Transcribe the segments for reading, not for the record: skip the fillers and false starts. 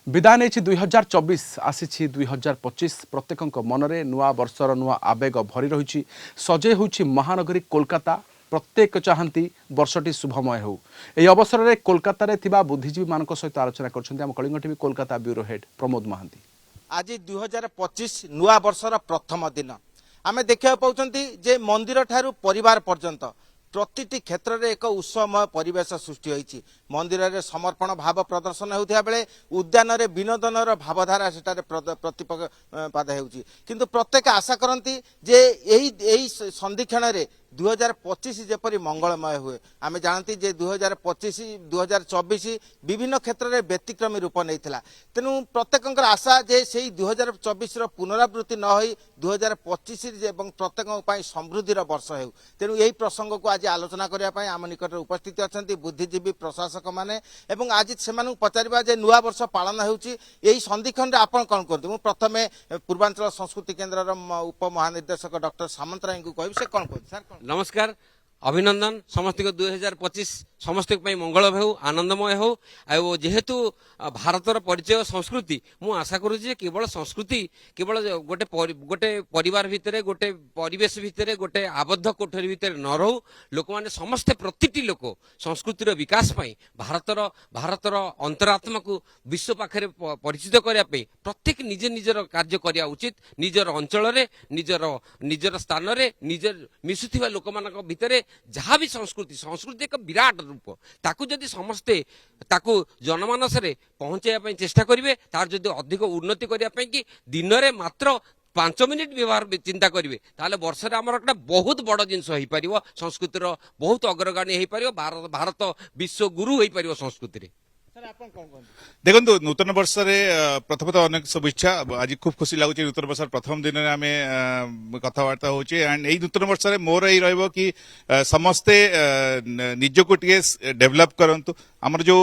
विदाय नहीं 2024 आसी 2025 प्रत्येक मनरे नुआ वर्षर नुआ आवेग भरी रही सजे होची महानगरी कोलकाता प्रत्येक चाहती वर्षटी शुभमय हो। यह अवसर में कोलकाता थिबा बुद्धिजीवी मान सहित आलोचना कर Kalinga TV Kolkata bureau head Pramod Mahanti. आज 2025 नुआ वर्षर प्रथम दिन आमे देखा पाउछंती जे मंदिर ठारू परिवार पर्यंत प्रतिटी क्षेत्र में एक उत्सवमय परिवेश सृष्टि होईछि। मंदिर रे समर्पण भाव प्रदर्शन होउथिया बेले उद्यान रे विनोदनर भावधारा सेटारे प्रतिपाद हेउछि। किंतु प्रत्येक आशा करती जे एही संधिक्षण रे 2025 जेपरी मंगलमय हुए। आमे जानती जे 2025 2024 विभिन्न क्षेत्र में व्यतिक्रमी रूप नहीं थिला। तेणु प्रत्येक आशा जे से 2024 पुनरावृत्ति न होई 2025 एवं प्रत्येक समृद्धिर वर्ष हो। तेणु यही प्रसंग को आज आलोचना करने आम निकट उपस्थित अच्छा बुद्धिजीवी प्रशासक मैंने आज से पचारा जे नुआ वर्ष पालन होती संधिखंड आप कौन कहते। मुझे प्रथम पूर्वांचल संस्कृति केन्द्र उप महानिर्देशक डॉक्टर सामंत राय को कह कौन कहते सर। नमस्कार, अभिनंदन समस्त को 2025 समस्त मंगल हो आनंदमय हो। जेहेतु भारतर परिचय संस्कृति मु आशा करुँचे केवल संस्कृति केवल गोटे परिवार भितर गोटे परिवेश भितर गोटे आबद्ध कोठरी भितर न रहू लोक मैंने समस्ते प्रतिटी लोक संस्कृतिर विकास भारतर अंतरात्मा को विश्व पाखे परिचित करने प्रत्येक निजे निजर कार्य करने उचित। निजर अंचल निजर स्थान निजर मिशुवा लोक मान भितर जहाँ भी संस्कृति एक विराट रूप ताकू जदि समस्ते ताकू जनमानस रे पहुंचाई चेष्टा करेंगे तार जदि अधिक उन्नति करने कि दिन में मात्र 5 मिनिट व्यवहार चिंता करेंगे ताले वर्ष आमर गोटे बहुत बड़ जिनस हो पार संस्कृतिर बहुत अग्रगामी हो पार भारत विश्व गुरु हो पार संस्कृति। देखो नूतन वर्ष प्रथमतः अनेक शुभेच्छा। आज खूब खुशी लगुच नूतन वर्ष प्रथम दिन में आम कथबार्ता हो नूतन वर्ष मोर यही रही कि समस्ते निजक टे डेभलप करंतु आमर जो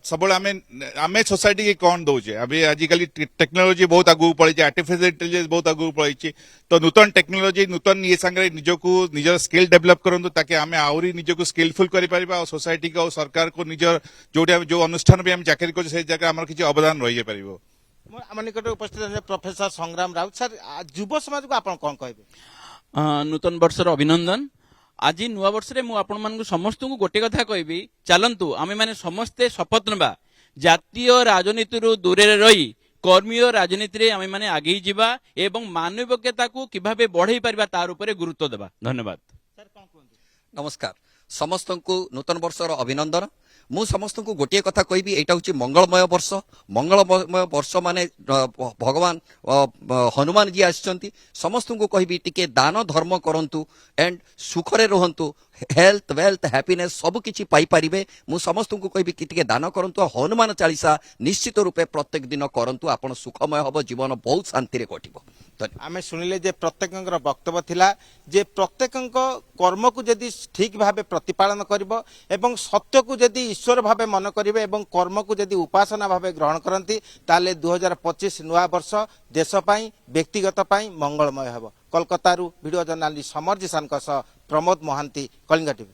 सब आम सोसाइटी की कौन दौचे अभी आजिकल टेक्नोलोजी बहुत आगू पड़ी आर्टिफिशियल इंटेलिजेंस बहुत आगू पड़ी तो नूतन टेक्नोलोजी नूतन ये सांगे निजको निजर स्किल डेभलप करंतु ताकि आम आहरी निजको स्किलफुल कर सोसाइटी को सरकार को निजर जो अनुष्ठान भी हम चाकरी कर जगह आम किसी अवदान रही पार। आम निकट उपस्थित प्रोफेसर संग्राम राउत सर युव समाज को आप कौन कहे। नूतन वर्षर अभिनंदन। आज नुआ वर्ष रे मु आपण मानकु समस्त को गोटे कथा कहबी चलंतु आमे माने समस्ते शपथ नबा जातीय राजनीति रु दूरे रही कर्मीय राजनीति रे आमे माने आगे जीवा एवं मानविकता को किभाबे बढ़ाई परिबा तार उपरे गुरुत्व देबा। धन्यवाद। नमस्कार समस्त को नूतन वर्षर अभिनंदन। मु समस्त को गोटे कथा कहबी एटा होची मंगलमय वर्ष माने भगवान हनुमान जी आछंती समस्त को कहबी टिके दान धर्म करंतु एंड सुखरे रहंतु हेल्थ वेल्थ हैप्पीनेस सब किछि पाई परिबे। मु समस्त को कहबी कि टिके दान करंतु हनुमान चालीसा निश्चित रूपे प्रत्येक दिन करंतु आपण सुखमय हबो जीवन बहुत शांति रे कटिबो। आमे सुनिले जे प्रत्येक वक्तव्य थिला जे प्रत्येक कर्म को यदि ठीक भाव प्रतिपालन करिबो एवं सत्य को यदि ईश्वर भाव मन करिवे एवं कर्म को यदि उपासना भाव ग्रहण करंती ताले 2025 नुआ वर्ष देश पई व्यक्तिगत पई मंगलमय हबो। Kolkata video journalist Samar Jisan Pramod Mahanti Kalinga TV.